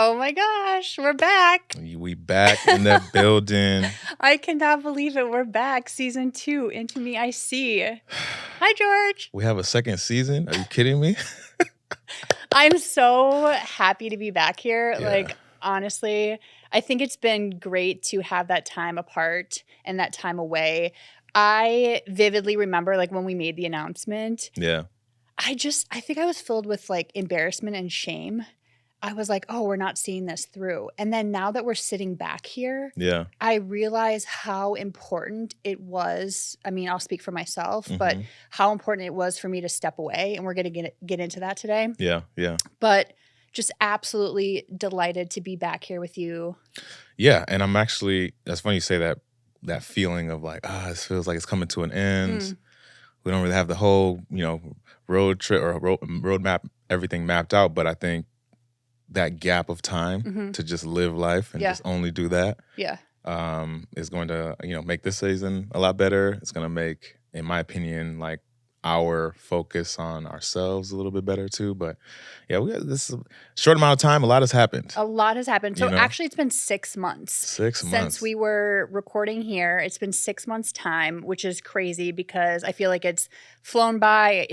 Oh my gosh, we're back. We back in the building. I cannot believe it. We're back. Season 2, Into Me I See. Hi, George. We have a second season. Are you kidding me? I'm so happy to be back here. Yeah. Like, honestly, I think it's been great to have that time apart and that time away. I vividly remember, like, when we made the announcement. Yeah. I think I was filled with, like, embarrassment and shame. I was like, oh, we're not seeing this through. And then now that we're sitting back here, Yeah. I realize how important it was. I mean, I'll speak for myself, but how important it was for me to step away. And we're going to get into that today. Yeah. Yeah. But just absolutely delighted to be back here with you. Yeah. And I'm actually, that's funny you say that feeling of like, this feels like it's coming to an end. We don't really have the whole, road trip or road map, everything mapped out. But I think that gap of time to just live life and just only do that is going to, make this season a lot better. It's going to make, in my opinion, like our focus on ourselves a little bit better too. But yeah, this is a short amount of time. A lot has happened. So actually it's been 6 months. 6 months. Since we were recording here. It's been 6 months time, which is crazy because I feel like it's flown by.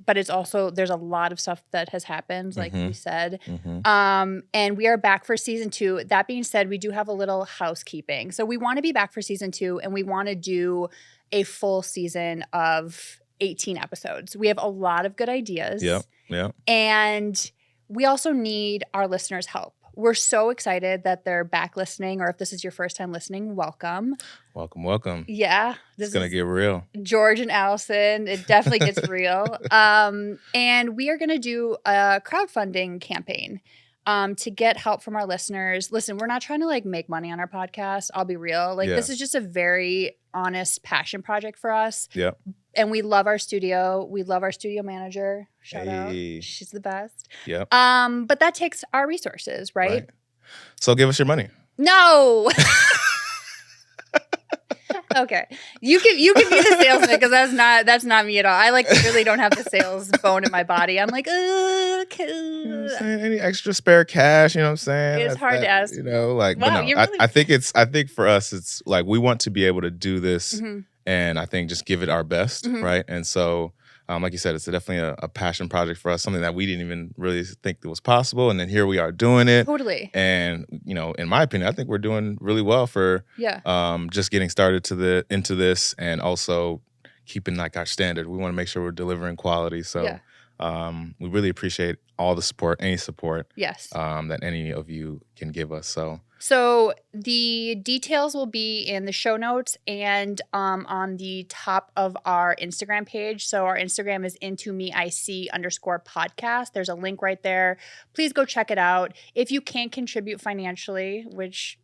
But it's also, there's a lot of stuff that has happened, like we said. And we are back for season 2. That being said, we do have a little housekeeping. So we want to be back for season 2, and we want to do a full season of 18 episodes. We have a lot of good ideas. Yeah. And we also need our listeners' help. We're so excited that they're back listening, or if this is your first time listening, welcome. Welcome. Yeah. It's going to get real. George and Allison, it definitely gets real. And we are going to do a crowdfunding campaign to get help from our listeners. Listen, we're not trying to like make money on our podcast. I'll be real. This is just a very honest passion project for us. Yeah. And we love our studio. We love our studio manager. Shout out. She's the best. Yeah. But that takes our resources, right? So give us your money. No. Okay. You can be the salesman because that's not me at all. I really don't have the sales bone in my body. I'm like, okay. You know what I'm saying? Any extra spare cash, you know what I'm saying? It's hard to ask. Wow, but no, I think for us it's like we want to be able to do this and I think just give it our best, right? And so like you said, it's definitely a passion project for us, something that we didn't even really think that was possible. And then here we are doing it. Totally. And, in my opinion, I think we're doing really well for just getting started into this and also keeping like our standard. We want to make sure we're delivering quality. So we really appreciate all the support, any support that any of you can give us. So the details will be in the show notes and on the top of our Instagram page. So our Instagram is IntoMeIC_podcast. There's a link right there. Please go check it out. If you can't contribute financially, which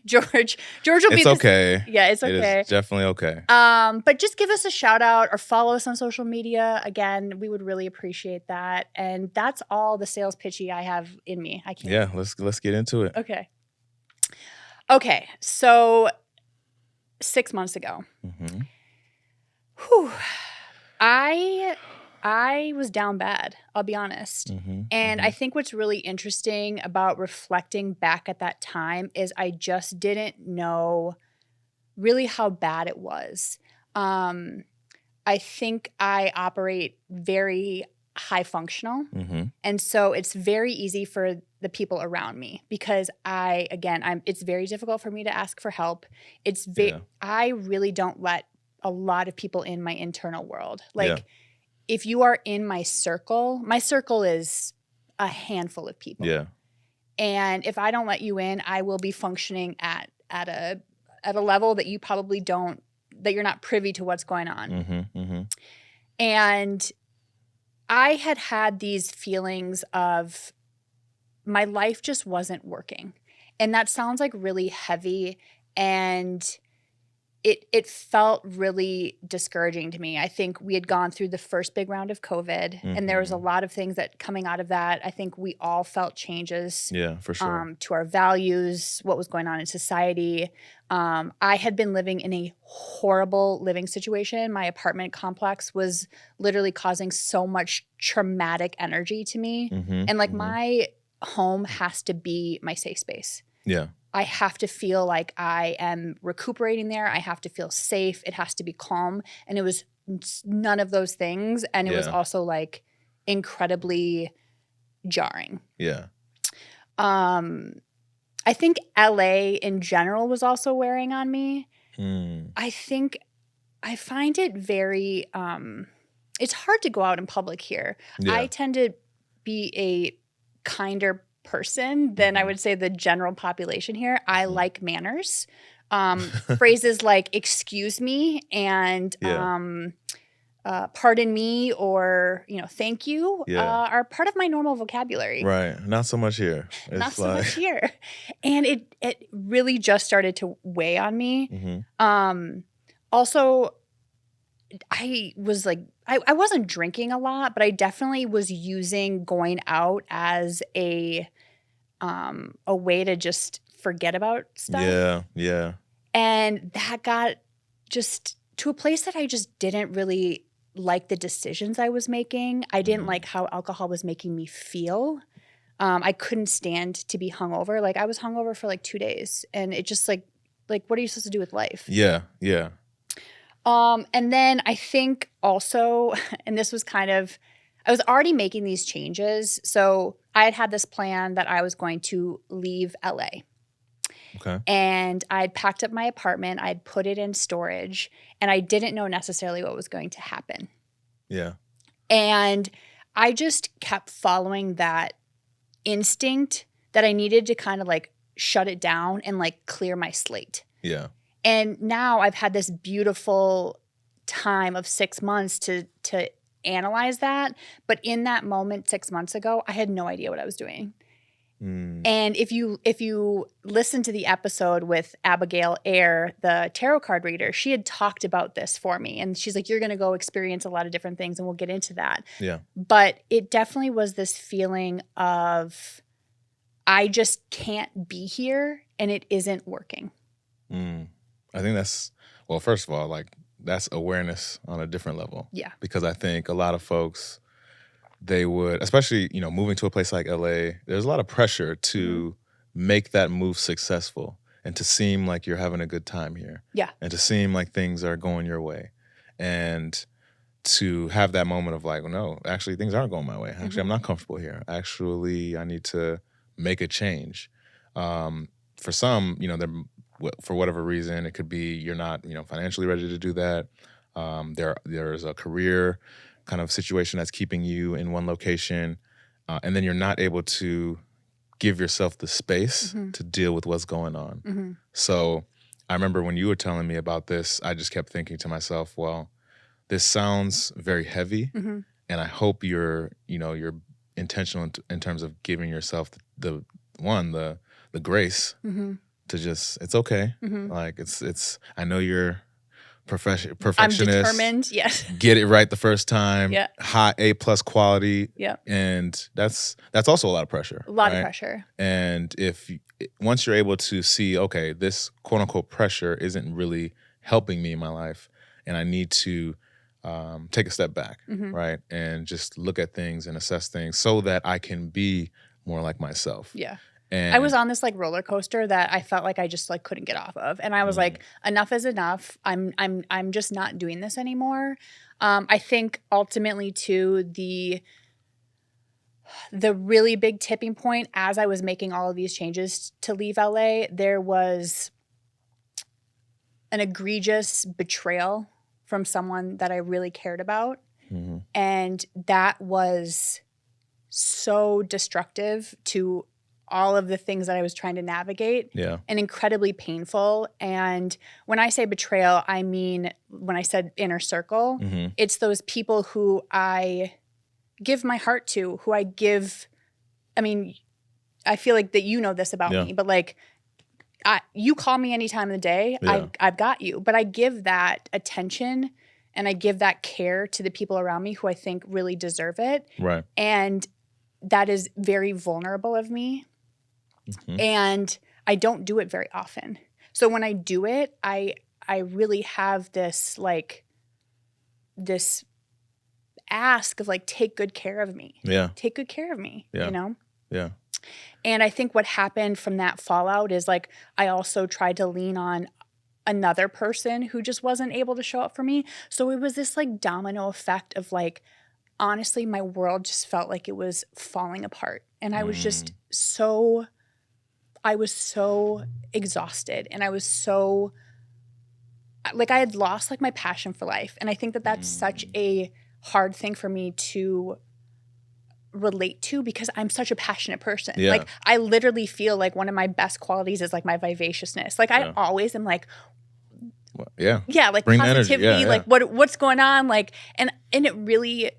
George will be. It's okay. Yeah, it's okay. It is definitely okay. But just give us a shout out or follow us on social media. Again, we would really appreciate that. And that's all the sales pitchy I have in me. I can't. Yeah, let's get into it. Okay, so 6 months ago, I was down bad, I'll be honest. And I think what's really interesting about reflecting back at that time is I just didn't know really how bad it was. I think I operate very high functional. And so it's very easy for the people around me because it's very difficult for me to ask for help. I really don't let a lot of people in my internal world. If you are in my circle is a handful of people. Yeah. And if I don't let you in, I will be functioning at a level that you probably that you're not privy to what's going on. And I had these feelings of my life just wasn't working. And that sounds like really heavy and it felt really discouraging to me. I think we had gone through the first big round of COVID and there was a lot of things that coming out of that, I think we all felt changes. Yeah, for sure. To our values, what was going on in society. I had been living in a horrible living situation. My apartment complex was literally causing so much traumatic energy to me. And home has to be my safe space. Yeah. I have to feel like I am recuperating there. I have to feel safe. It has to be calm. And it was none of those things. And it was also like incredibly jarring. Yeah. I think LA in general was also wearing on me. I find it very, it's hard to go out in public here. Yeah. I tend to be a kinder person than I would say the general population here. I like manners. Phrases like "excuse me" and "pardon me" or "thank you" are part of my normal vocabulary. Right. Not so much here. It's Not so much here, and it really just started to weigh on me. Also, I was like, I wasn't drinking a lot, but I definitely was using going out as a way to just forget about stuff. Yeah, yeah. And that got just to a place that I just didn't really like the decisions I was making. I didn't like how alcohol was making me feel. I couldn't stand to be hungover. Like I was hungover for like 2 days, and it just like what are you supposed to do with life? Yeah, yeah. And then I think also, and this was kind of, I was already making these changes. So I had this plan that I was going to leave LA. Okay. And I'd packed up my apartment, I'd put it in storage, and I didn't know necessarily what was going to happen. Yeah. And I just kept following that instinct that I needed to kind of like shut it down and like clear my slate. Yeah. And now I've had this beautiful time of 6 months to analyze that. But in that moment 6 months ago, I had no idea what I was doing. And if you listen to the episode with Abigail Eyre, the tarot card reader, she had talked about this for me. And she's like, you're going to go experience a lot of different things, and we'll get into that. Yeah. But it definitely was this feeling of I just can't be here and it isn't working. I think that's, well, first of all, like that's awareness on a different level. Yeah. Because I think a lot of folks, they would, especially, moving to a place like LA, there's a lot of pressure to make that move successful and to seem like you're having a good time here. Yeah. And to seem like things are going your way. And to have that moment of like, well, no, actually things aren't going my way. Actually, I'm not comfortable here. Actually, I need to make a change. For some, for whatever reason, it could be you're not, financially ready to do that. There's a career kind of situation that's keeping you in one location, and then you're not able to give yourself the space to deal with what's going on. So I remember when you were telling me about this, I just kept thinking to myself, well, this sounds very heavy, and I hope you're intentional in terms of giving yourself the grace to just, it's okay. Like it's I know you're perfectionist. I'm determined. Yes. Get it right the first time. Yeah. High A+ quality. Yeah. And that's also a lot of pressure. A lot of pressure. And once you're able to see, okay, this quote unquote pressure isn't really helping me in my life, and I need to take a step back, right, and just look at things and assess things so that I can be more like myself. Yeah. And I was on this like roller coaster that I felt like I just like couldn't get off of, and I was like, enough is enough. I'm just not doing this anymore. I think ultimately too, the really big tipping point as I was making all of these changes to leave LA, there was an egregious betrayal from someone that I really cared about, and that was so destructive to all of the things that I was trying to navigate, and incredibly painful. And when I say betrayal, I mean, when I said inner circle, it's those people who I give my heart to, who I mean, I feel like that you know this about me, but like, you call me any time of the day, I've got you. But I give that attention and I give that care to the people around me who I think really deserve it. Right. And that is very vulnerable of me. And I don't do it very often. So when I do it, I really have this ask of like, take good care of me. Yeah. Take good care of me, Yeah. you know? Yeah. And I think what happened from that fallout is like I also tried to lean on another person who just wasn't able to show up for me. So it was this like domino effect of like, honestly, my world just felt like it was falling apart. And I was just so exhausted, and I was so like I had lost like my passion for life. And I think that that's such a hard thing for me to relate to because I'm such a passionate person. Yeah. Like I literally feel like one of my best qualities is like my vivaciousness. Like I always am like, well, yeah, like bring positivity, energy. Yeah, like what's going on, like and it really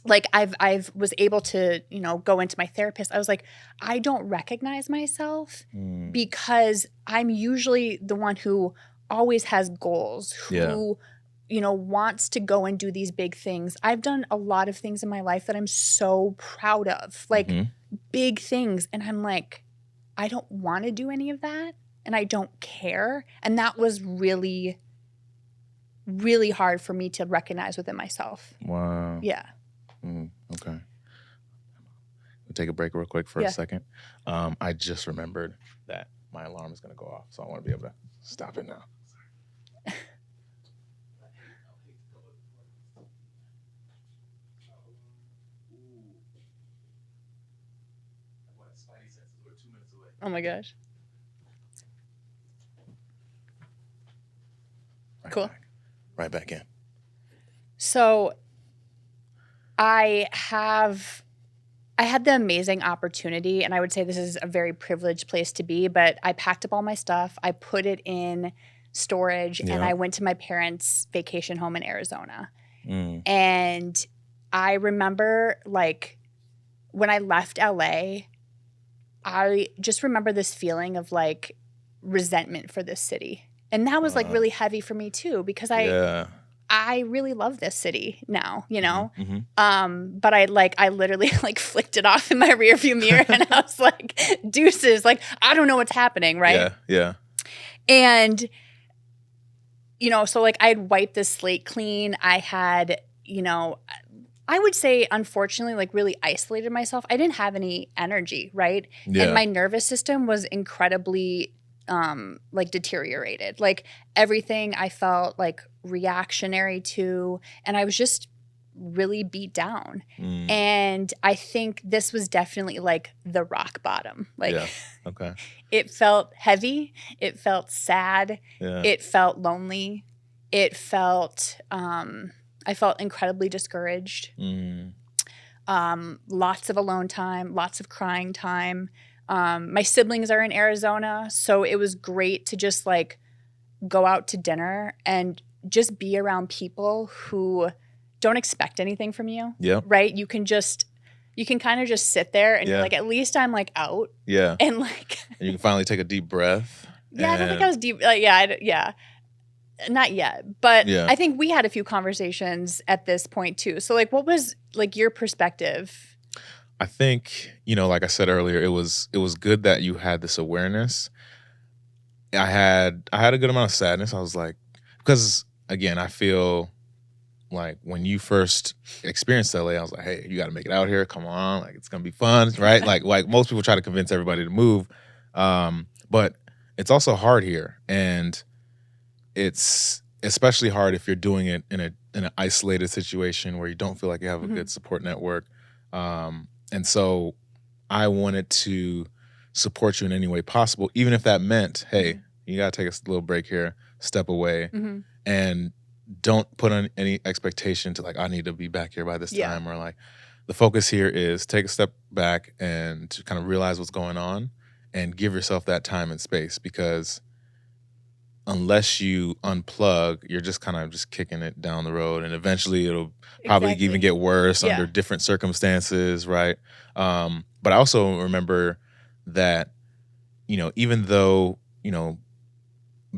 like I've was able to, you know, go into my therapist. I was like, I don't recognize myself because I'm usually the one who always has goals, who you know, wants to go and do these big things. I've done a lot of things in my life that I'm so proud of, like big things. And I'm like, I don't want to do any of that. And I don't care. And that was really, really hard for me to recognize within myself. Wow. Yeah. Okay. We'll take a break real quick for a second. I just remembered that my alarm is going to go off. So I want to be able to stop it now. Oh my gosh. Cool. Right back in. So I had the amazing opportunity, and I would say this is a very privileged place to be, but I packed up all my stuff. I put it in storage and I went to my parents' vacation home in Arizona. And I remember like when I left LA, I just remember this feeling of like resentment for this city. And that was like really heavy for me too, because I really love this city now, you know? But I literally like flicked it off in my rearview mirror and I was like, deuces, like, I don't know what's happening, right? Yeah. And, you know, so like I had wiped the slate clean. I had, you know, I would say, unfortunately, like really isolated myself. I didn't have any energy, right? Yeah. And my nervous system was incredibly like deteriorated. Like everything I felt like reactionary to, and I was just really beat down. And I think this was definitely like the rock bottom. Like Okay. It felt heavy, it felt sad, it felt lonely, it felt I felt incredibly discouraged. Lots of alone time, lots of crying time. My siblings are in Arizona, so it was great to just like go out to dinner and just be around people who don't expect anything from you. Right? You can kind of just sit there and you're like, at least I'm like out. And like and you can finally take a deep breath. I don't think I was deep. Not yet, but I think we had a few conversations at this point too. So like, what was like your perspective? I think, you know, like I said earlier, it was good that you had this awareness. I had a good amount of sadness. I was like, because again, I feel like when you first experienced LA, I was like, hey, you got to make it out here. Come on, like it's gonna be fun, right? like most people try to convince everybody to move, but it's also hard here, and it's especially hard if you're doing it in an isolated situation where you don't feel like you have a good support network. And so I wanted to support you in any way possible, even if that meant, hey, you got to take a little break here, step away, and don't put on any expectation to like, I need to be back here by this time, or like the focus here is take a step back and to kind of realize what's going on and give yourself that time and space, because unless you unplug, you're just kind of just kicking it down the road, and eventually it'll probably even get worse under different circumstances, right? But I also remember that, you know, even though, you know,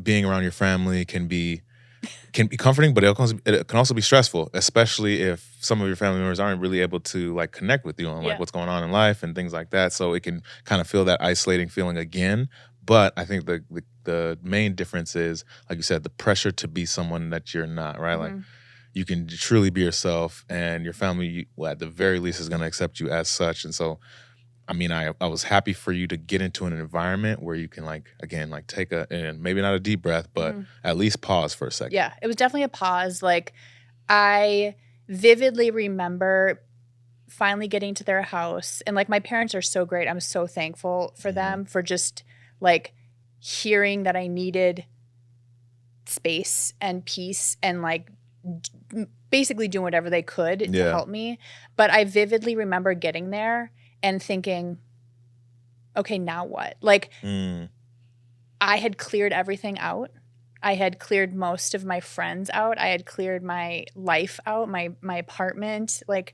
being around your family can be comforting, but it can also be stressful, especially if some of your family members aren't really able to like connect with you on like what's going on in life and things like that. So it can kind of feel that isolating feeling again. But I think the main difference is, like you said, the pressure to be someone that you're not, right? Like you can truly be yourself, and your family, well, at the very least, is going to accept you as such. And so I mean, I was happy for you to get into an environment where you can like, again, like take and maybe not a deep breath, but at least pause for a second. Yeah, it was definitely a pause. Like I vividly remember finally getting to their house, and like my parents are so great. I'm so thankful for them for just like hearing that I needed space and peace and like basically doing whatever they could to help me. But I vividly remember getting there and thinking, okay, now what? Like I had cleared everything out. I had cleared most of my friends out. I had cleared my life out, my apartment, like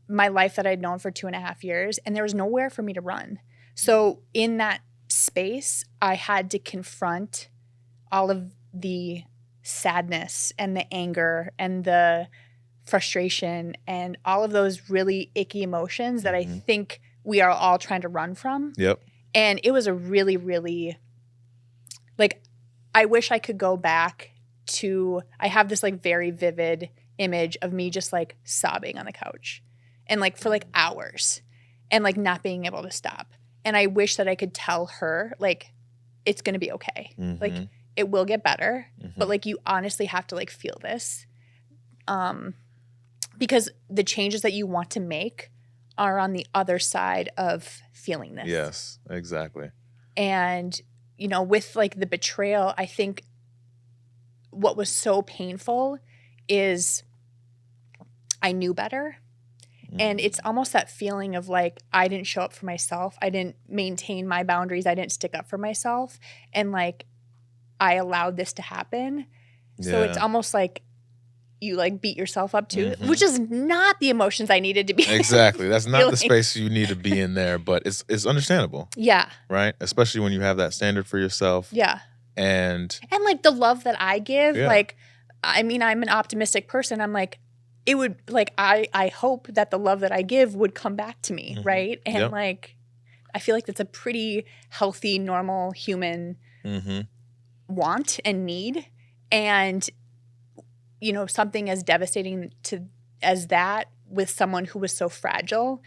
my life that I'd known for 2.5 years. And there was nowhere for me to run. So in that space, I had to confront all of the sadness and the anger and the frustration and all of those really icky emotions that I think we are all trying to run from. Yep. And it was a really, really, like, I wish I could go back to, I have this like very vivid image of me just like sobbing on the couch and like for like hours and like not being able to stop. And I wish that I could tell her like, it's going to be okay. Like it will get better, but like you honestly have to like feel this. Because the changes that you want to make are on the other side of feeling this. Yes, exactly. And, you know, with like the betrayal, I think what was so painful is I knew better. And it's almost that feeling of like, I didn't show up for myself. I didn't maintain my boundaries. I didn't stick up for myself. And like, I allowed this to happen. So it's almost like you like beat yourself up too, which is not the emotions I needed to be. Exactly. That's not the space you need to be in there, but it's understandable. Yeah. Right? Especially when you have that standard for yourself. Yeah. And like the love that I give, like, I mean, I'm an optimistic person. I'm like, it would like, I hope that the love that I give would come back to me. Right. And like, I feel like that's a pretty healthy, normal human want and need. And you know, something as devastating as that with someone who was so fragile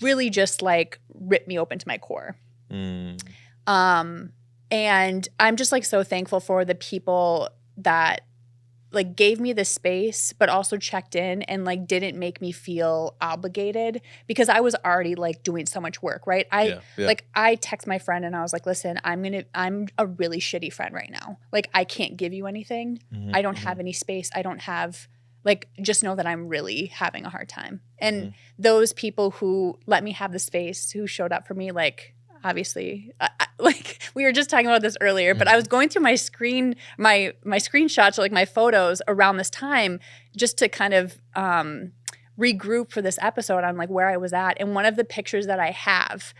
really just like ripped me open to my core. And I'm just like so thankful for the people that like gave me the space, but also checked in and like didn't make me feel obligated because I was already like doing so much work, right? Like I text my friend and I was like, listen, I'm a really shitty friend right now. Like I can't give you anything. I don't have any space. I don't have like, just know that I'm really having a hard time. And those people who let me have the space, who showed up for me, like, obviously, like we were just talking about this earlier, but I was going through my screenshots, or like my photos around this time just to kind of regroup for this episode on like where I was at. And one of the pictures that I have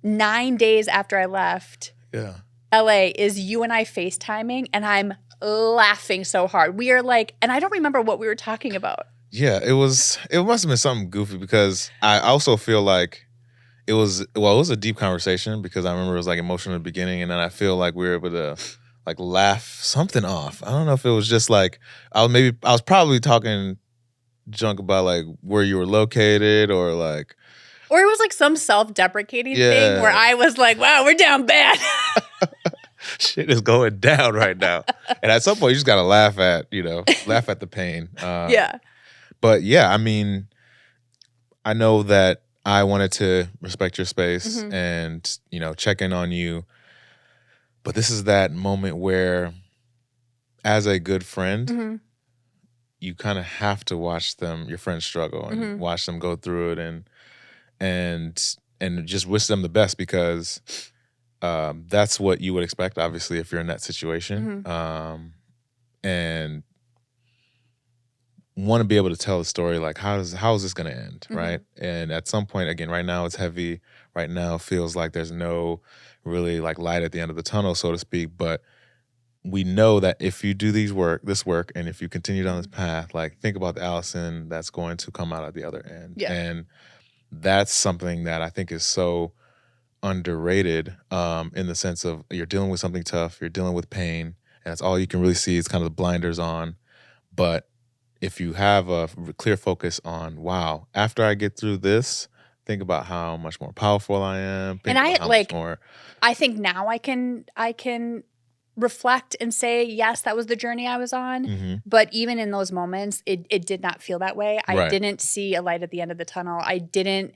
9 days after I left LA is you and I FaceTiming, and I'm laughing so hard. We are like, and I don't remember what we were talking about. Yeah, it must have been something goofy because I also feel like it was a deep conversation because I remember it was like emotional in the beginning, and then I feel like we were able to like laugh something off. I don't know if it was just like I was probably talking junk about like where you were located or it was like some self-deprecating thing where I was like, wow, we're down bad. Shit is going down right now. And at some point you just gotta laugh at the pain. But yeah, I mean, I know that I wanted to respect your space and, you know, check in on you. But this is that moment where, as a good friend, you kind of have to watch your friends struggle and watch them go through it and just wish them the best because that's what you would expect, obviously, if you're in that situation. And want to be able to tell the story like how is this going to end, right? And at some point, again, right now it's heavy. Right now it feels like there's no really like light at the end of the tunnel, so to speak. But we know that if you do this work, and if you continue down this path, like think about the Allison that's going to come out at the other end. And that's something that I think is so underrated in the sense of you're dealing with something tough, you're dealing with pain, and that's all you can really see is kind of the blinders on. But if you have a clear focus on, wow, after I get through this, think about how much more powerful I am. Think And about how much more. I think now I can reflect and say, yes, that was the journey I was on. But even in those moments, it did not feel that way. I didn't see a light at the end of the tunnel. I didn't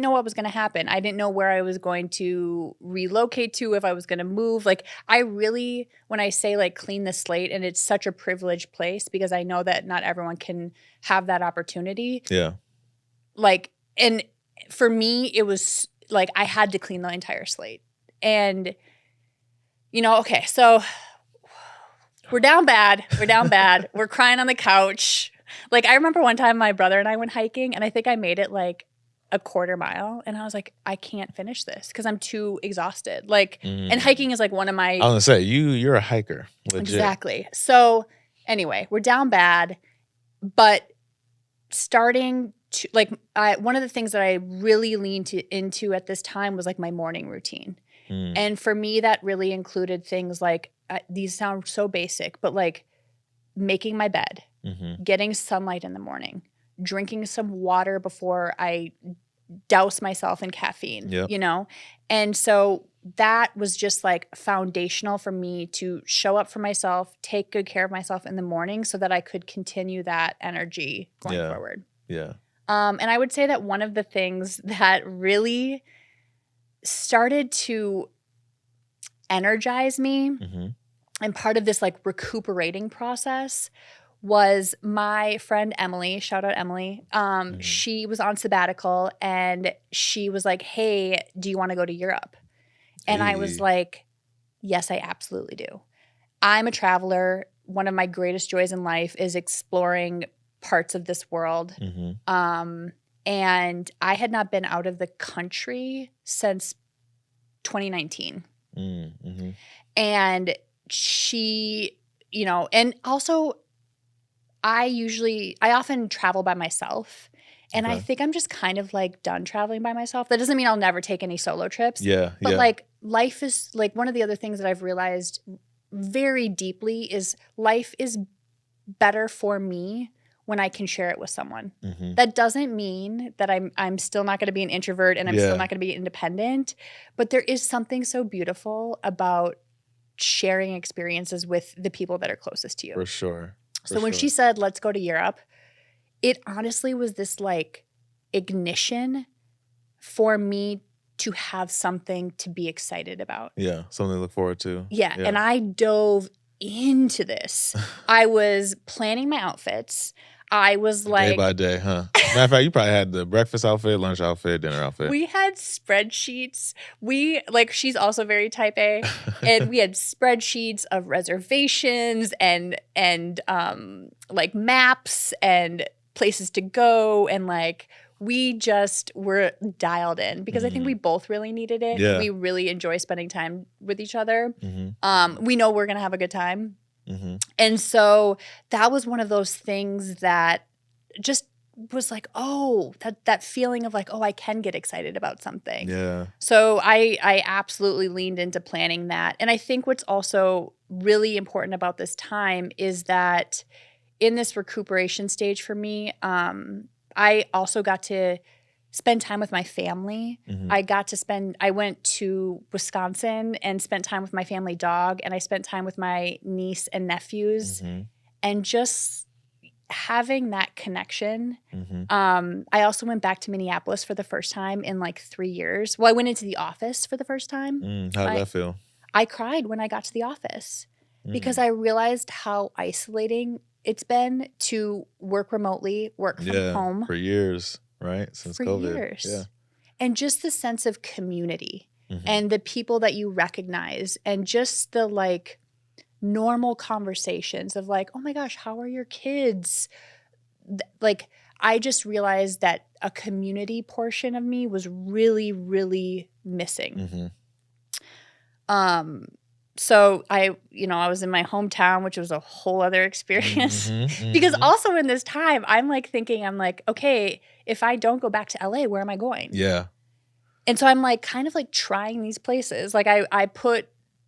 know what was going to happen. I didn't know where I was going to relocate to, if I was going to move. Like, I really, when I say like clean the slate, and it's such a privileged place because I know that not everyone can have that opportunity. Yeah. Like, and for me, it was like I had to clean the entire slate. And, you know, okay, so we're down bad. We're down bad. We're crying on the couch. Like, I remember one time my brother and I went hiking, and I think I made it like a quarter mile, and I was like, I can't finish this because I'm too exhausted. Like, and hiking is like one of my. I was gonna say you're a hiker, legit. Exactly. So anyway, we're down bad, but starting to like, one of the things that I really leaned into at this time was like my morning routine, and for me that really included things like these sound so basic, but like making my bed, getting sunlight in the morning, drinking some water before I douse myself in caffeine, you know? And so that was just like foundational for me to show up for myself, take good care of myself in the morning so that I could continue that energy going forward. Yeah. And I would say that one of the things that really started to energize me and part of this like recuperating process was my friend Emily. Shout out Emily. She was on sabbatical, and she was like, hey, do you want to go to Europe? And I was like, yes, I absolutely do. I'm a traveler. One of my greatest joys in life is exploring parts of this world. And I had not been out of the country since 2019. And she, you know, and also I often travel by myself, and I think I'm just kind of like done traveling by myself. That doesn't mean I'll never take any solo trips. But like life is like one of the other things that I've realized very deeply is life is better for me when I can share it with someone. That doesn't mean that I'm still not going to be an introvert and I'm still not going to be independent, but there is something so beautiful about sharing experiences with the people that are closest to you. For sure. So when she said, let's go to Europe, it honestly was this like ignition for me to have something to be excited about. Yeah, something to look forward to. Yeah. And I dove into this. I was planning my outfits. I was like, day by day, huh? Matter of fact, you probably had the breakfast outfit, lunch outfit, dinner outfit. We had spreadsheets. She's also very type A, and we had spreadsheets of reservations and like maps and places to go, and like we just were dialed in because I think we both really needed it. Yeah. We really enjoy spending time with each other. We know we're gonna have a good time. And so that was one of those things that just was like, oh, that feeling of like, oh, I can get excited about something. Yeah. So I absolutely leaned into planning that. And I think what's also really important about this time is that in this recuperation stage for me, I also got to spend time with my family. I went to Wisconsin and spent time with my family dog, and I spent time with my niece and nephews, and just having that connection. I also went back to Minneapolis for the first time in like 3 years. Well, I went into the office for the first time. How did that feel? I cried when I got to the office because I realized how isolating it's been to work remotely, work from home. For years. Right? Since COVID. Years. Yeah. And just the sense of community and the people that you recognize, and just the like normal conversations of like, oh my gosh, how are your kids? Like, I just realized that a community portion of me was really, really missing. So I was in my hometown, which was a whole other experience because also in this time, I'm like, okay, if I don't go back to LA, where am I going? Yeah. And so I'm like kind of like trying these places. Like I put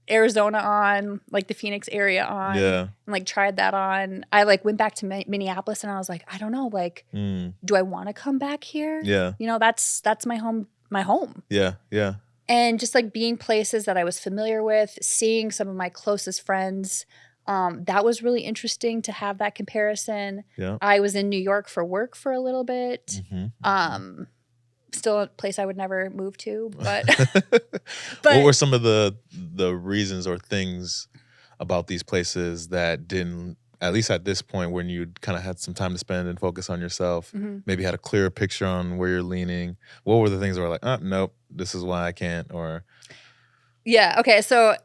Arizona on, like the Phoenix area on, and like tried that on. I like went back to Minneapolis and I was like, I don't know, like, do I want to come back here? Yeah. You know, that's my home. Yeah. Yeah. And just like being places that I was familiar with, seeing some of my closest friends, that was really interesting to have that comparison. Yeah. I was in New York for work for a little bit. Still a place I would never move to, but what were some of the reasons or things about these places that didn't, at least at this point when you kind of had some time to spend and focus on yourself, maybe had a clearer picture on where you're leaning? What were the things that were like, oh, nope, this is why I can't? Or okay, so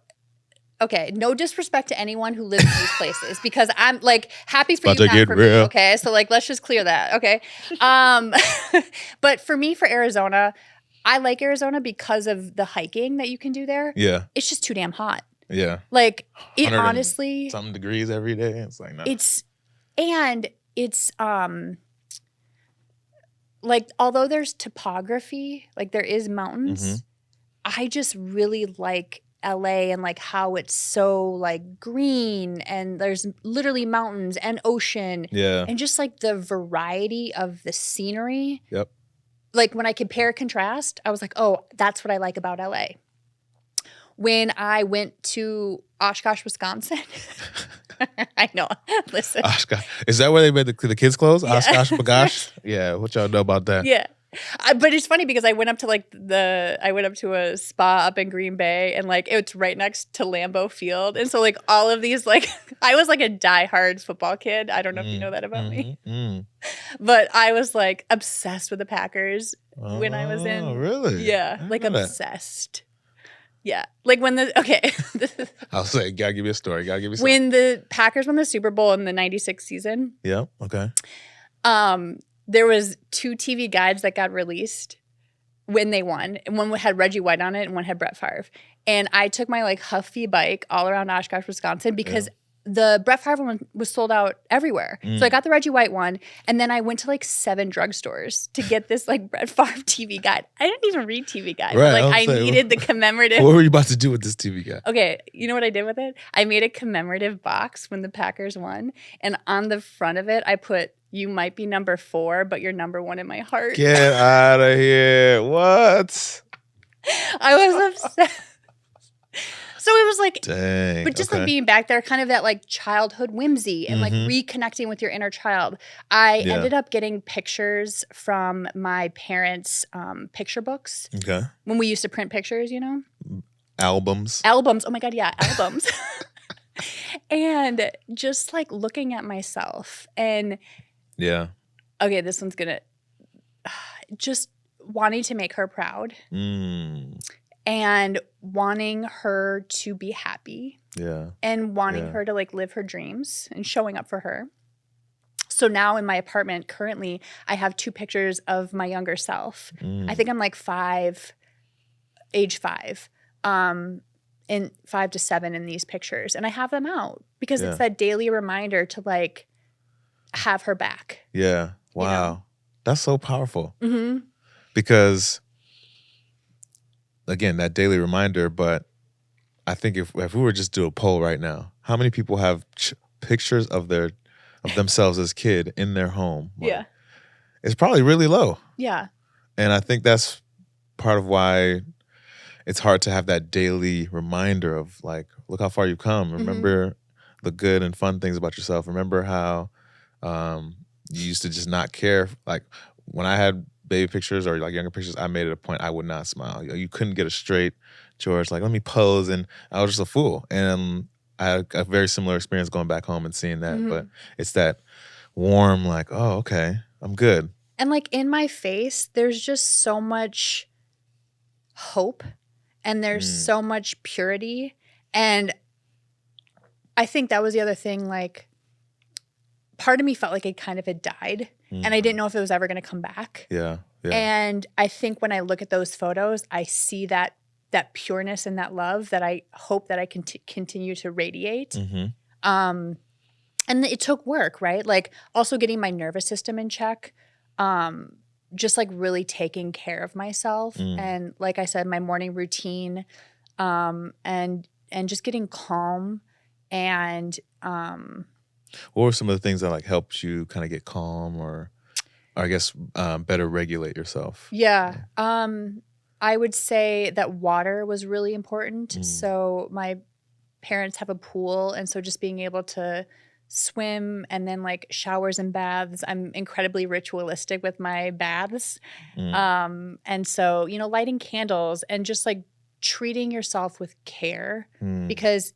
no disrespect to anyone who lives in these places, because I'm like happy for you, not for me. Okay, so like let's just clear that. Okay, but for me, for Arizona, I like Arizona because of the hiking that you can do there. Yeah, it's just too damn hot. Yeah, like it honestly, some degrees every day. It's like no. It's like although there's topography, like there is mountains, I just really like LA and like how it's so like green and there's literally mountains and ocean. Yeah. And just like the variety of the scenery. Yep. Like when I compare contrast, I was like, oh, that's what I like about LA. When I went to Oshkosh, Wisconsin. I know. Listen. Oshkosh. Is that where they made the kids' clothes? Yeah. Oshkosh, Bagosh? Yeah. What y'all know about that? Yeah. But it's funny because I went up to a spa up in Green Bay and like it's right next to Lambeau Field. And so like all of these, like I was like a diehard football kid. I don't know if you know that about me. But I was like obsessed with the Packers when I was in. Oh, really? Yeah. Like obsessed. Yeah. Like when I'll say, gotta give me a story. Gotta give me something. When the Packers won the Super Bowl in the 96 season. Yeah. Okay. There was 2 TV guides that got released when they won. And one had Reggie White on it and one had Brett Favre. And I took my like Huffy bike all around Oshkosh, Wisconsin because the Brett Favre one was sold out everywhere. So I got the Reggie White one. And then I went to like 7 drugstores to get this like Brett Favre TV guide. I didn't even read TV guides. Right, like I needed the commemorative. What were you about to do with this TV guide? Okay. You know what I did with it? I made a commemorative box when the Packers won. And on the front of it, I put, "You might be number 4, but you're number 1 in my heart." Get out of here. What? I was upset. So it was like, dang. But just like being back there, kind of that like childhood whimsy and like reconnecting with your inner child. I ended up getting pictures from my parents' picture books. Okay. When we used to print pictures, you know? Albums. Oh my God, yeah, albums. And just like looking at myself and okay, this one's gonna just wanting to make her proud and wanting her to be happy and wanting her to like live her dreams and showing up for her. So now in my apartment currently, I have 2 pictures of my younger self. I think I'm like age 5. In 5 to 7 in these pictures. And I have them out because it's that daily reminder to like have her back. Yeah. Wow. You know? That's so powerful. Mm-hmm. Because again, that daily reminder, but I think if we were just do a poll right now, how many people have pictures of themselves as kid in their home? Like, it's probably really low. Yeah. And I think that's part of why it's hard to have that daily reminder of like, look how far you've come. Remember the good and fun things about yourself. Remember how you used to just not care. Like when I had baby pictures or like younger pictures, I made it a point I would not smile. You couldn't get a straight George, like, let me pose. And I was just a fool. And I had a very similar experience going back home and seeing that. But it's that warm, like, oh, okay, I'm good. And like in my face, there's just so much hope. And there's so much purity. And I think that was the other thing, like, part of me felt like it kind of had died. And I didn't know if it was ever going to come back. Yeah. And I think when I look at those photos, I see that pureness and that love that I hope that I can continue to radiate. And it took work, right? Like also getting my nervous system in check. Just like really taking care of myself. And like I said, my morning routine. And just getting calm and what were some of the things that like helped you kind of get calm or I guess better regulate yourself? Yeah. I would say that water was really important. So my parents have a pool, and so just being able to swim and then like showers and baths. I'm incredibly ritualistic with my baths. And so, you know, lighting candles and just like treating yourself with care, because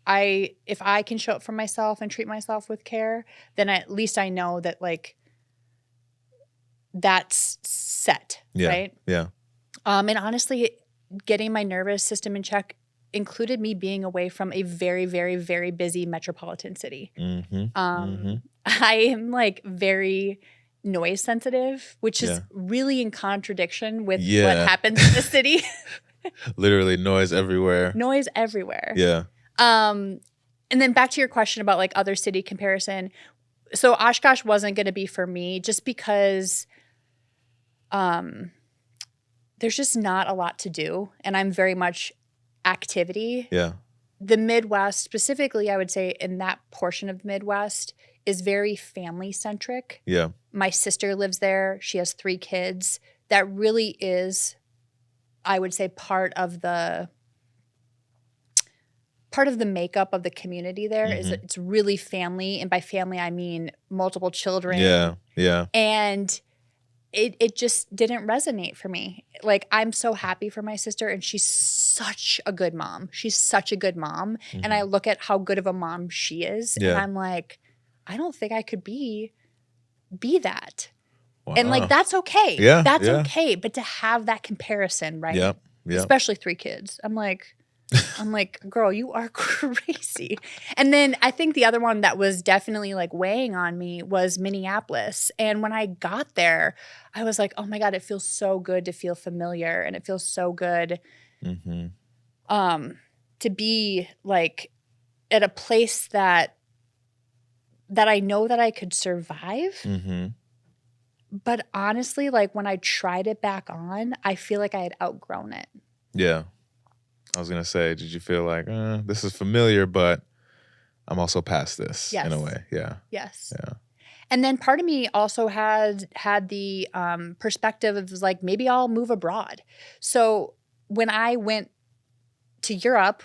if I can show up for myself and treat myself with care, then at least I know that like that's set, right? Yeah. And honestly, getting my nervous system in check included me being away from a very, very, very busy metropolitan city. I am like very noise sensitive, which is really in contradiction with what happens in the city. Literally noise everywhere. Noise everywhere. Yeah. And then back to your question about like other city comparison. So Oshkosh wasn't going to be for me just because there's just not a lot to do, and I'm very much activity. Yeah. The Midwest, specifically, I would say in that portion of the Midwest, is very family centric. Yeah. My sister lives there. She has 3 kids. That really is, I would say, part of the makeup of the community there is it's really family, and by family I mean multiple children. Yeah. Yeah. And it just didn't resonate for me. Like, I'm so happy for my sister, and she's such a good mom. She's such a good mom. And I look at how good of a mom she is, and I'm like, I don't think I could be that. Wow. And like, that's okay. Yeah. That's okay. But to have that comparison, right? Yep. Especially 3 kids. I'm like, girl, you are crazy. And then I think the other one that was definitely like weighing on me was Minneapolis. And when I got there, I was like, oh my God, it feels so good to feel familiar. And it feels so good to be like at a place that I know that I could survive. But honestly, like when I tried it back on, I feel like I had outgrown it. Yeah. I was going to say, did you feel like, this is familiar, but I'm also past this in a way? Yeah. Yes. Yeah. And then part of me also had the perspective of like, maybe I'll move abroad. So when I went to Europe,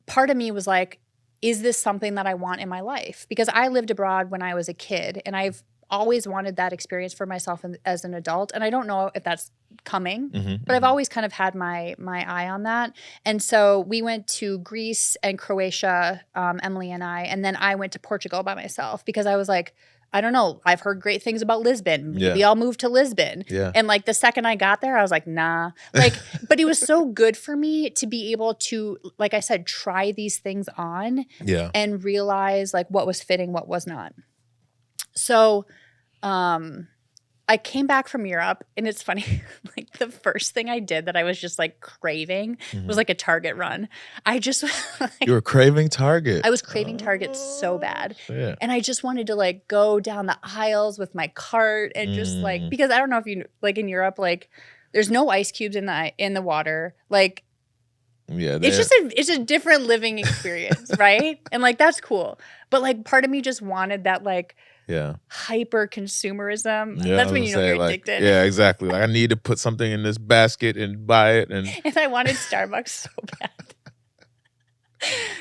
part of me was like, is this something that I want in my life? Because I lived abroad when I was a kid, and I've always wanted that experience for myself as an adult. And I don't know if that's coming, but I've always kind of had my eye on that. And so we went to Greece and Croatia, Emily and I, and then I went to Portugal by myself because I was like, I don't know, I've heard great things about Lisbon. Maybe I'll move to Lisbon. And like the second I got there, I was like, nah. Like, but it was so good for me to be able to, like I said, try these things on and realize like what was fitting, what was not. So I came back from Europe, and it's funny, like the first thing I did that I was just like craving was like a Target run. I just like, you were craving Target. I was craving Target so bad. And I just wanted to like go down the aisles with my cart and just like, because I don't know if you like in Europe, like there's no ice cubes in the water. Like it's a different living experience, right? And like that's cool. But like part of me just wanted that like hyper consumerism. That's when you know you're addicted. Yeah, exactly. Like I need to put something in this basket and buy it, and I wanted Starbucks so bad.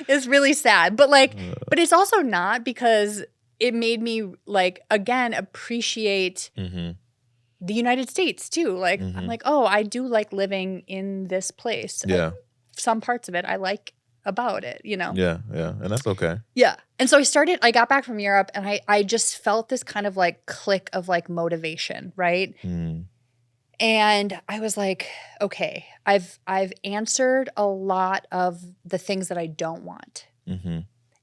It's really sad, but like, but it's also not, because it made me like again appreciate the United States too. Like I'm like, oh, I do like living in this place. Some parts of it I like about it, you know? Yeah. And that's okay. Yeah. And so I got back from Europe, and I just felt this kind of like click of like motivation, right? And I was like, okay, I've answered a lot of the things that I don't want.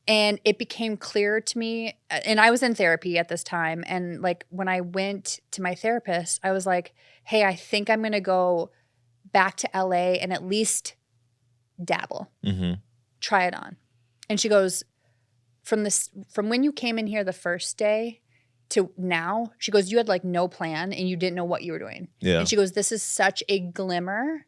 And it became clear to me, and I was in therapy at this time, and like when I went to my therapist, I was like, hey, I think I'm going to go back to LA and at least dabble. Try it on. And she goes, from when you came in here the first day to now, she goes, you had like no plan and you didn't know what you were doing. And she goes, this is such a glimmer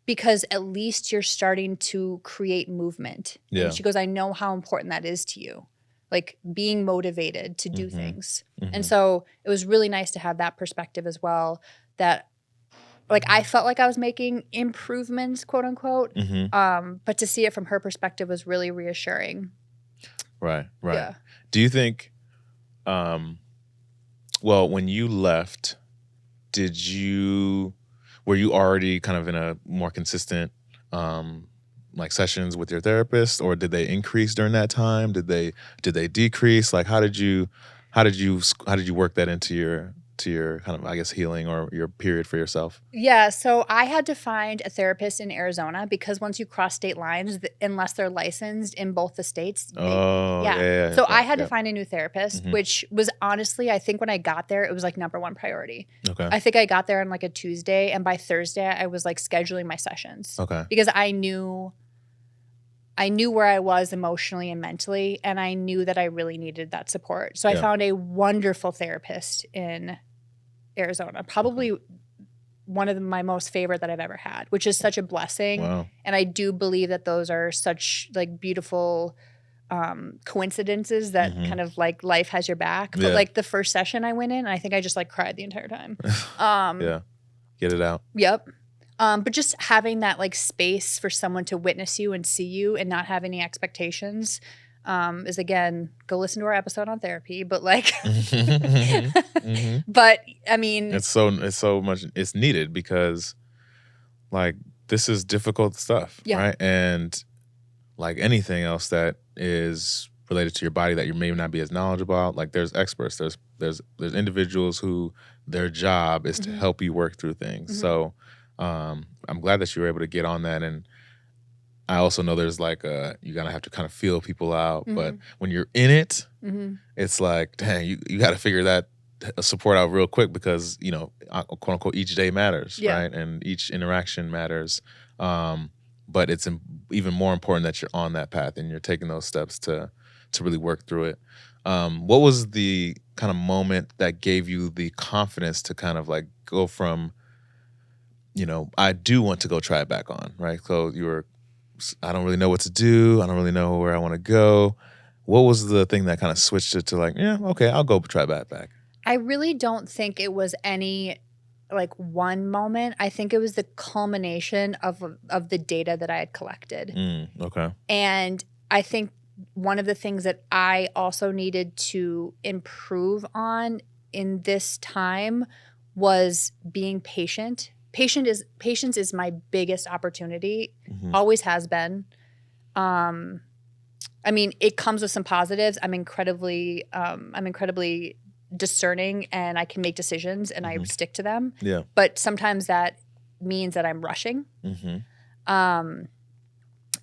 because at least you're starting to create movement. Yeah. And she goes, I know how important that is to you, like being motivated to do things. And so it was really nice to have that perspective as well, that like I felt like I was making improvements, quote unquote. But to see it from her perspective was really reassuring. Right. Yeah. Do you think, well, when you left, were you already kind of in a more consistent like sessions with your therapist, or did they increase during that time? Did they decrease? Like how did you work that into your kind of, I guess, healing or your period for yourself? Yeah, so I had to find a therapist in Arizona because once you cross state lines, unless they're licensed in both the states, yeah. So I had to find a new therapist, which was honestly, I think when I got there, it was like #1 priority. Okay. I think I got there on like a Tuesday, and by Thursday, I was like scheduling my sessions. Okay. Because I knew where I was emotionally and mentally, and I knew that I really needed that support. So I found a wonderful therapist in Arizona, probably one of my most favorite that I've ever had, which is such a blessing. Wow. And I do believe that those are such like beautiful coincidences that kind of like life has your back. But like the first session I went in, I think I just like cried the entire time. Yeah. Get it out. Yep. But just having that like space for someone to witness you and see you and not have any expectations is, again, go listen to our episode on therapy. But like, but I mean, it's so much, it's needed because like this is difficult stuff, right? And like anything else that is related to your body that you may not be as knowledgeable about, like there's experts, there's individuals who their job is to help you work through things. So I'm glad that you were able to get on that. And I also know there's like you gotta have to kind of feel people out, but when you're in it, it's like, dang, you got to figure that support out real quick because, you know, quote unquote, each day matters, right? And each interaction matters. But it's even more important that you're on that path and you're taking those steps to really work through it. What was the kind of moment that gave you the confidence to kind of like go from, you know, I do want to go try it back on, right? So I don't really know what to do. I don't really know where I want to go. What was the thing that kind of switched it to like, yeah, okay, I'll go try that back? I really don't think it was any like one moment. I think it was the culmination of the data that I had collected. Okay. And I think one of the things that I also needed to improve on in this time was being patient. Patience is my biggest opportunity. Always has been. I mean, it comes with some positives. I'm incredibly discerning, and I can make decisions, and I stick to them. Yeah. But sometimes that means that I'm rushing.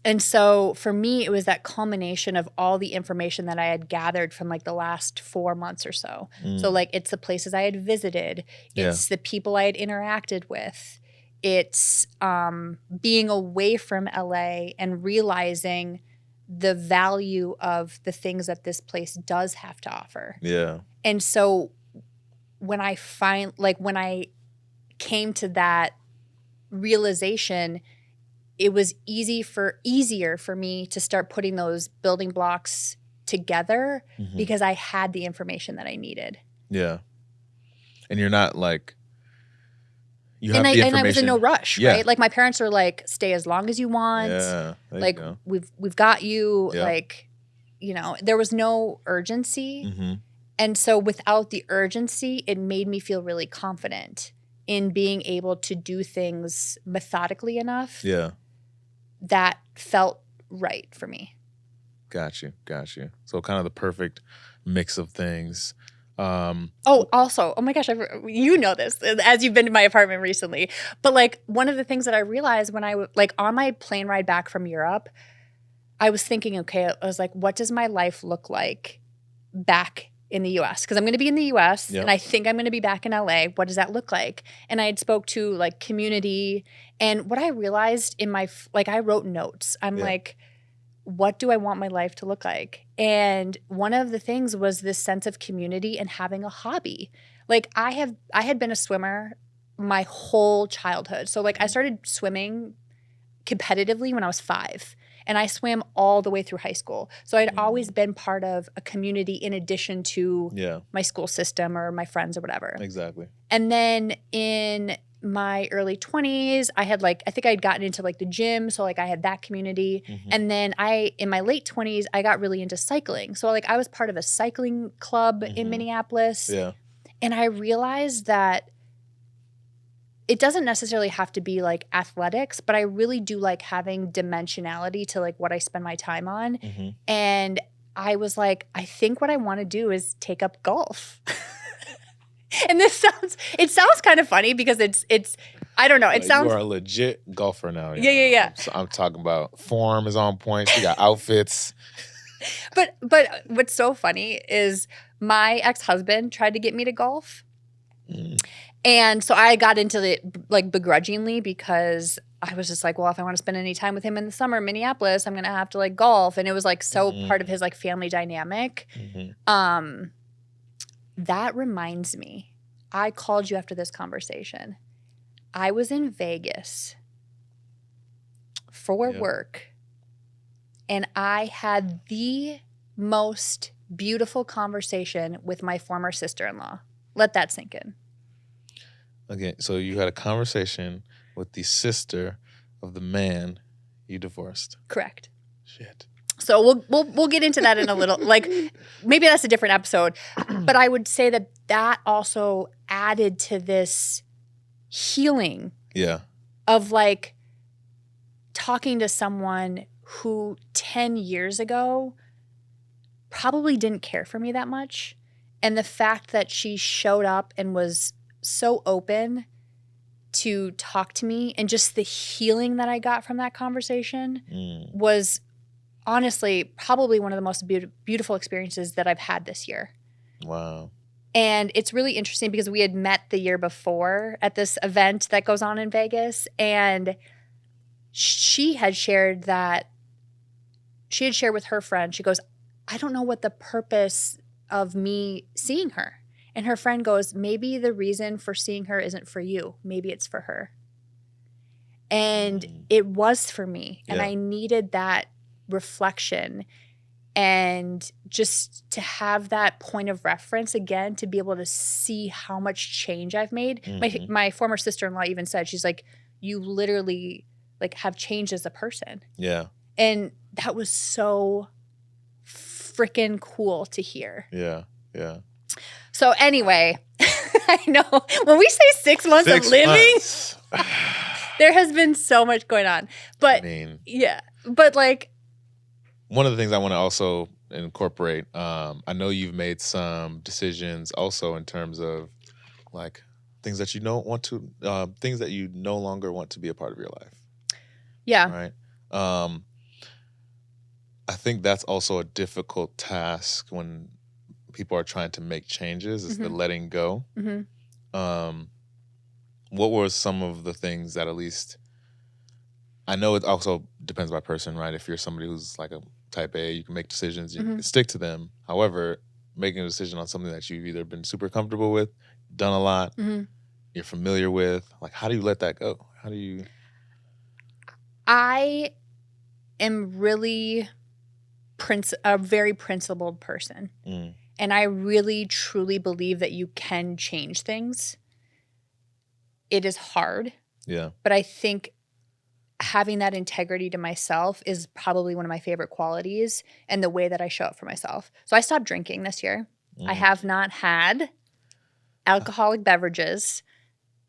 And so for me, it was that culmination of all the information that I had gathered from like the last 4 months or so. So like it's the places I had visited. It's the people I had interacted with. It's being away from LA and realizing the value of the things that this place does have to offer. Yeah. And so when I came to that realization, it was easier for me to start putting those building blocks together because I had the information that I needed. Yeah. And you're not like, you have the information. And I was in no rush, right? Like my parents were like, stay as long as you want. Yeah. Like we've got you. Yeah. Like, you know, there was no urgency. And so without the urgency, it made me feel really confident in being able to do things methodically enough. Yeah. That felt right for me. Got you. So kind of the perfect mix of things. Also, oh my gosh, you know this as you've been to my apartment recently. But like one of the things that I realized when I like on my plane ride back from Europe, I was thinking, okay, I was like, what does my life look like back in the U.S.? Because I'm going to be in the U.S. and I think I'm going to be back in L.A. What does that look like? And I had spoke to like community, and what I realized in my I wrote notes. I'm like, what do I want my life to look like? And one of the things was this sense of community and having a hobby. Like I had been a swimmer my whole childhood. So like I started swimming competitively when I was 5. And I swam all the way through high school. So I'd always been part of a community in addition to my school system or my friends or whatever. Exactly. And then in my early 20s, I had I think I'd gotten into the gym. So I had that community. And then in my late 20s, I got really into cycling. So I was part of a cycling club in Minneapolis. Yeah. And I realized that it doesn't necessarily have to be athletics, but I really do like having dimensionality to what I spend my time on. And I was like, I think what I want to do is take up golf. And it sounds kind of funny because it's I don't know. It sounds. You are a legit golfer now. Yeah. So I'm talking about form is on point. You got outfits. But what's so funny is my ex-husband tried to get me to golf. And so I got into it begrudgingly because I was just well, if I want to spend any time with him in the summer in Minneapolis, I'm going to have to golf. And it was so part of his family dynamic. That reminds me, I called you after this conversation. I was in Vegas for work, and I had the most beautiful conversation with my former sister-in-law. Let that sink in. Okay, so you had a conversation with the sister of the man you divorced. Correct. Shit. So we'll get into that in a little, maybe that's a different episode. But I would say that also added to this healing. Yeah. Of talking to someone who 10 years ago probably didn't care for me that much. And the fact that she showed up and was so open to talk to me, and just the healing that I got from that conversation was honestly probably one of the most beautiful experiences that I've had this year. Wow. And it's really interesting because we had met the year before at this event that goes on in Vegas, and she had shared with her friend, she goes, I don't know what the purpose of me seeing her. And her friend goes, maybe the reason for seeing her isn't for you. Maybe it's for her. And it was for me. And I needed that reflection and just to have that point of reference again, to be able to see how much change I've made. My former sister-in-law even said, she's like, you literally have changed as a person. Yeah. And that was so freaking cool to hear. Yeah. Yeah. So anyway, I know when we say 6 months of living, there has been so much going on. But but one of the things I want to also incorporate, I know you've made some decisions also in terms of things that you don't want to, things that you no longer want to be a part of your life. Yeah. Right. I think that's also a difficult task when people are trying to make changes, is the letting go. What were some of the things that, at least, I know it also depends by person, right? If you're somebody who's a type A, you can make decisions, you can stick to them. However, making a decision on something that you've either been super comfortable with, done a lot, you're familiar with, how do you let that go? How do you? I am really a very principled person. And I really, truly believe that you can change things. It is hard. Yeah. But I think having that integrity to myself is probably one of my favorite qualities, and the way that I show up for myself. So I stopped drinking this year. I have not had alcoholic beverages,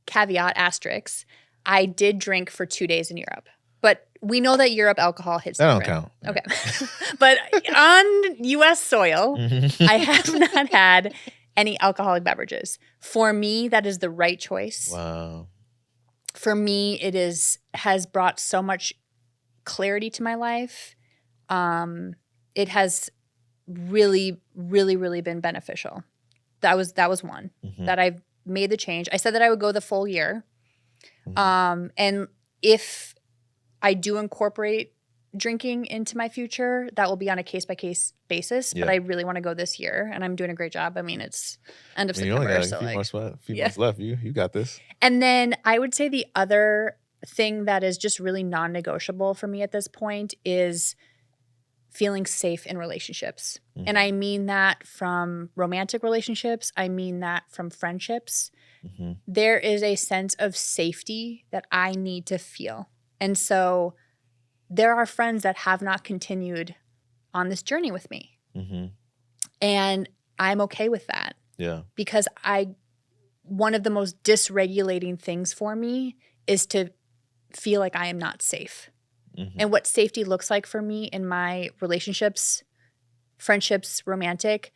caveat, asterisk. I did drink for 2 days in Europe. But we know that Europe alcohol hits that different. Don't count. Okay. But on U.S. soil, I have not had any alcoholic beverages. For me, that is the right choice. Wow. For me, has brought so much clarity to my life. It has really, really, really been beneficial. That was one that I've made the change. I said that I would go the full year. And if I do incorporate drinking into my future, that will be on a case-by-case basis. But I really want to go this year, and I'm doing a great job. I mean, it's end of September. You only got a few months left. You got this. And then I would say the other thing that is just really non-negotiable for me at this point is feeling safe in relationships. Mm-hmm. And I mean that from romantic relationships. I mean that from friendships. Mm-hmm. There is a sense of safety that I need to feel. And so there are friends that have not continued on this journey with me. Mm-hmm. And I'm okay with that. Yeah. Because one of the most dysregulating things for me is to feel like I am not safe. Mm-hmm. And what safety looks like for me in my relationships, friendships, romantic,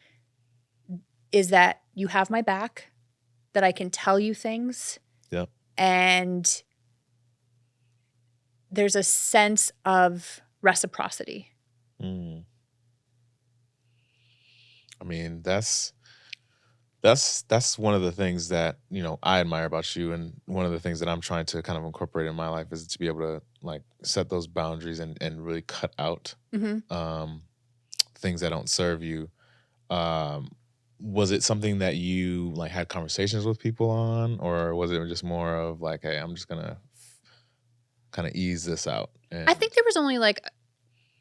is that you have my back, that I can tell you things. Yep. And there's a sense of reciprocity. Mm. I mean, that's one of the things that, you know, I admire about you, and one of the things that I'm trying to kind of incorporate in my life is to be able to like set those boundaries and really cut out things that don't serve you. Was it something that you like had conversations with people on, or was it just more of like, hey, I'm just gonna kind of ease this out? I think there was only like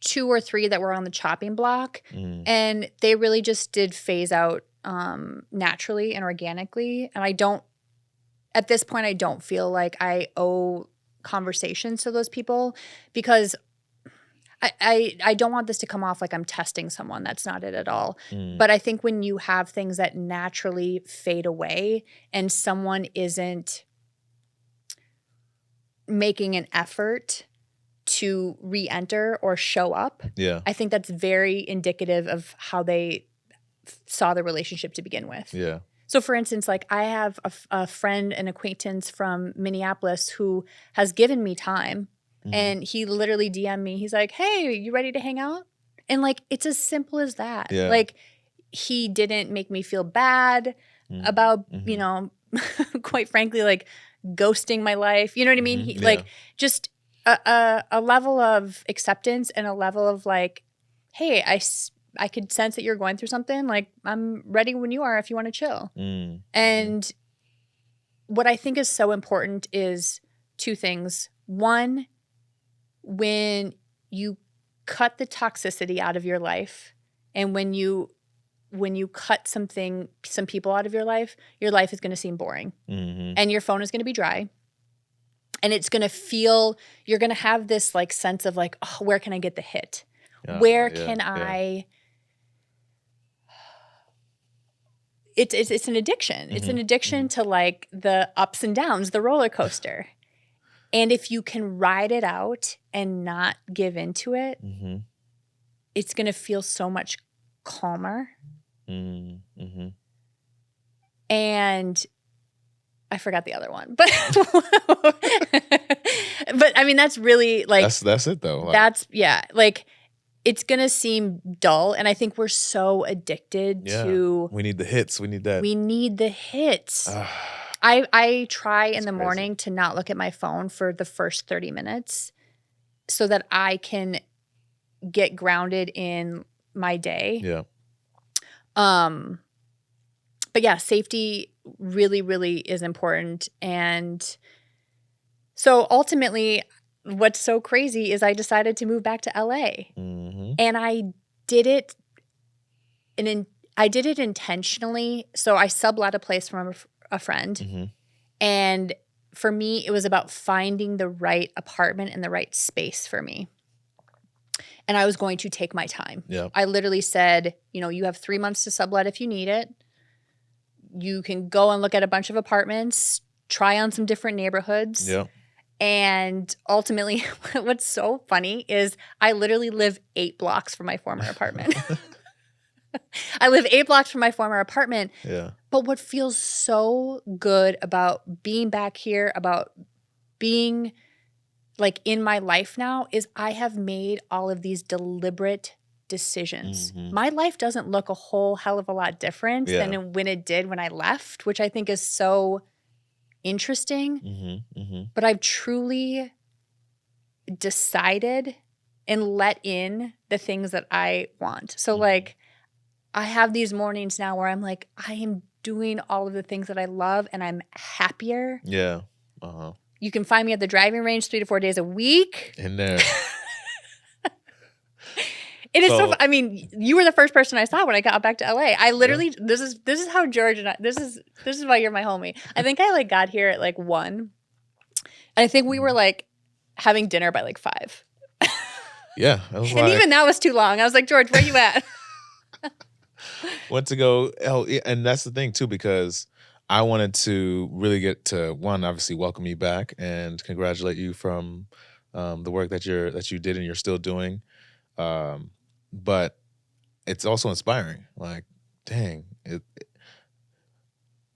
2 or 3 that were on the chopping block, and they really just did phase out naturally and organically. And at this point, I don't feel like I owe conversations to those people, because I don't want this to come off like I'm testing someone. That's not it at all. But I think when you have things that naturally fade away and someone isn't making an effort to re-enter or show up, I think that's very indicative of how they saw the relationship to begin with. Yeah. So for instance, like I have a friend, an acquaintance from Minneapolis who has given me time, and he literally DM'd me. He's like, hey, you ready to hang out? And like, it's as simple as that. Yeah. Like, he didn't make me feel bad about, you know, quite frankly, like ghosting my life. You know what I mean? Like just a level of acceptance and a level of like, hey, I could sense that you're going through something. Like, I'm ready when you are if you want to chill. And what I think is so important is 2 things. One, when you cut the toxicity out of your life, and when you cut some people out of your life is going to seem boring, and your phone is going to be dry, and it's going to feel, you're going to have this like sense of like, oh, where can I get the hit? Where can I? It's an addiction. It's an addiction to like the ups and downs, the roller coaster. And if you can ride it out and not give into it, it's going to feel so much calmer. And I forgot the other one, but I mean, that's really like, that's it though. Like, like it's going to seem dull. And I think we're so addicted to. We need the hits. We need that. We need the hits. I try in the crazy. morning to not look at my phone for the first 30 minutes so that I can get grounded in my day. Yeah. But yeah, safety really, really is important. And so ultimately, what's so crazy is I decided to move back to LA. And I did it intentionally. So I sublet a place from a friend. And for me, it was about finding the right apartment and the right space for me. And I was going to take my time. I literally said, you know, you have 3 months to sublet if you need it. You can go and look at a bunch of apartments, try on some different neighborhoods. And ultimately, what's so funny is I literally live 8 blocks from my former apartment. I live 8 blocks from my former apartment. But what feels so good about being back here, about being like in my life now, is I have made all of these deliberate decisions. My life doesn't look a whole hell of a lot different than when it did when I left, which I think is so interesting. But I've truly decided and let in the things that I want. So like, I have these mornings now where I'm like, I am doing all of the things that I love and I'm happier. You can find me at the driving range 3 to 4 days a week. In there. It is so. I mean, you were the first person I saw when I got back to LA. I literally, this is how George and I. This is why you're my homie. I think I like got here at like 1, and I think we were like having dinner by like 5. Yeah, I was and even that was too long. I was like, George, where you at? Went to go. Oh, and that's the thing too, because I wanted to really get to one, obviously welcome you back and congratulate you from the work that you did and you're still doing. But it's also inspiring. Like, dang,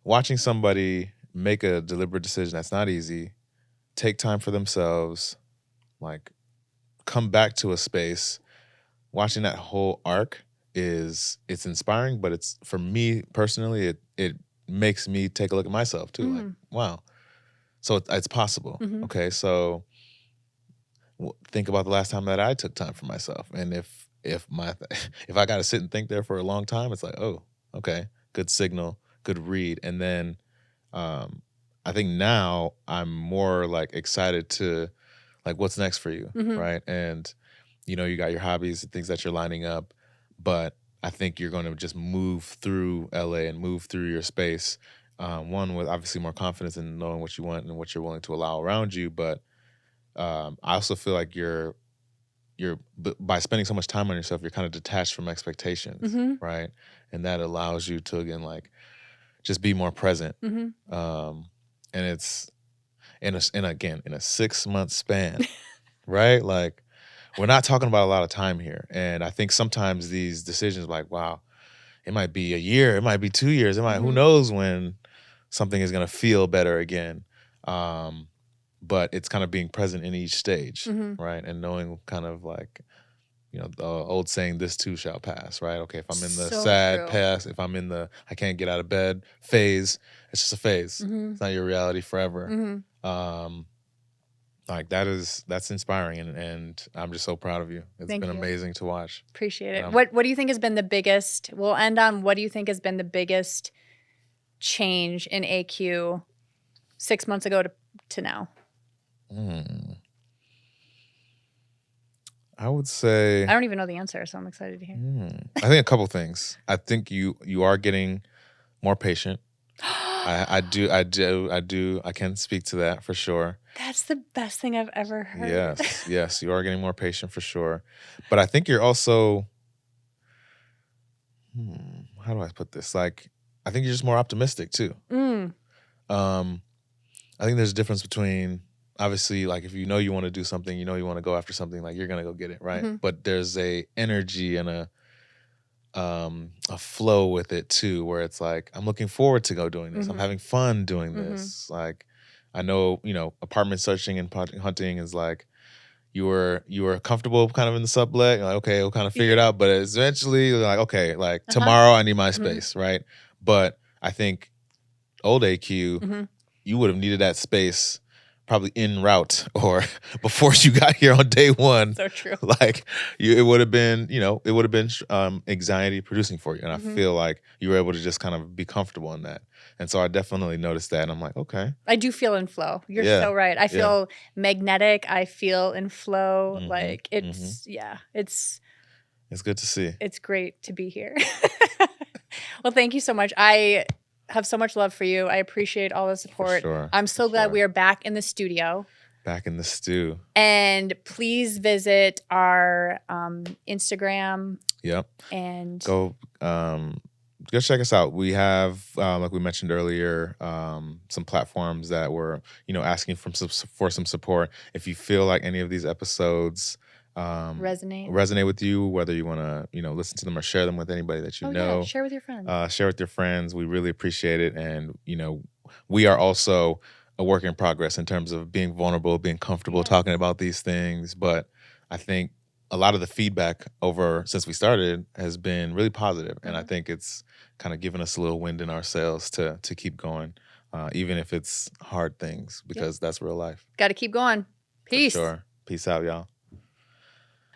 watching somebody make a deliberate decision that's not easy, take time for themselves, like come back to a space, watching that whole arc it's inspiring, but it's, for me personally, it makes me take a look at myself too. Like, wow. So it's possible. Okay, so think about the last time that I took time for myself, and if I got to sit and think there for a long time, it's like, oh, okay, good signal, good read. And then I think now I'm more like excited to like what's next for you, right? And you know, you got your hobbies and things that you're lining up, but I think you're going to just move through LA and move through your space. One, with obviously more confidence in knowing what you want and what you're willing to allow around you, but I also feel like you're by spending so much time on yourself, you're kind of detached from expectations, right? And that allows you to, again, like just be more present. And it's in a 6-month span, right? Like, we're not talking about a lot of time here. And I think sometimes these decisions, like, wow, it might be a year, it might be 2 years, who knows when something is going to feel better again. But it's kind of being present in each stage, right? And knowing kind of like, you know, the old saying, this too shall pass, right? Okay, if I'm in the sad pass, if I'm in the I can't get out of bed phase, it's just a phase. It's not your reality forever. Like that's inspiring, and I'm just so proud of you. It's been amazing to watch. Appreciate it. What do you think has been the biggest, we'll end on, what do you think has been the biggest change in AQ 6 months ago to now? I would say, I don't even know the answer, so I'm excited to hear. I think a couple things. I think you are getting more patient. I do. I can speak to that for sure. That's the best thing I've ever heard. Yes, you are getting more patient for sure. But I think you're also, how do I put this? Like, I think you're just more optimistic too. I think there's a difference between, obviously, like if you know you want to do something, you know you want to go after something, like you're gonna go get it, right? But there's a energy and a flow with it too, where it's like, I'm looking forward to go doing this. I'm having fun doing this. Like, I know, you know, apartment searching and hunting is like, you were comfortable kind of in the sublet. You're like, okay, we'll kind of figure it out. But eventually, you're like, okay, like tomorrow I need my space, right? But I think old AQ, you would have needed that space probably en route or before you got here on day one. So true. Like, it would have been, you know, anxiety producing for you. And I feel like you were able to just kind of be comfortable in that. And so I definitely noticed that. And I'm like, okay. I do feel in flow. You're so right. I feel magnetic. I feel in flow. Like, it's, it's good to see. It's great to be here. Well, thank you so much. I have so much love for you. I appreciate all the support. Sure, I'm so glad we are back in the studio. Back in the stew. And please visit our Instagram. Yep. And go check us out. We have, like we mentioned earlier, some platforms that we're, you know, asking for some support. If you feel like any of these episodes resonate with you, whether you want to, you know, listen to them or share them with anybody that you know. Yeah. Share with your friends. Share with your friends. We really appreciate it. And, you know, we are also a work in progress in terms of being vulnerable, being comfortable talking about these things. But I think a lot of the feedback since we started has been really positive. And I think it's kind of given us a little wind in our sails to keep going, even if it's hard things, because that's real life. Got to keep going. Peace. For sure. Peace out, y'all.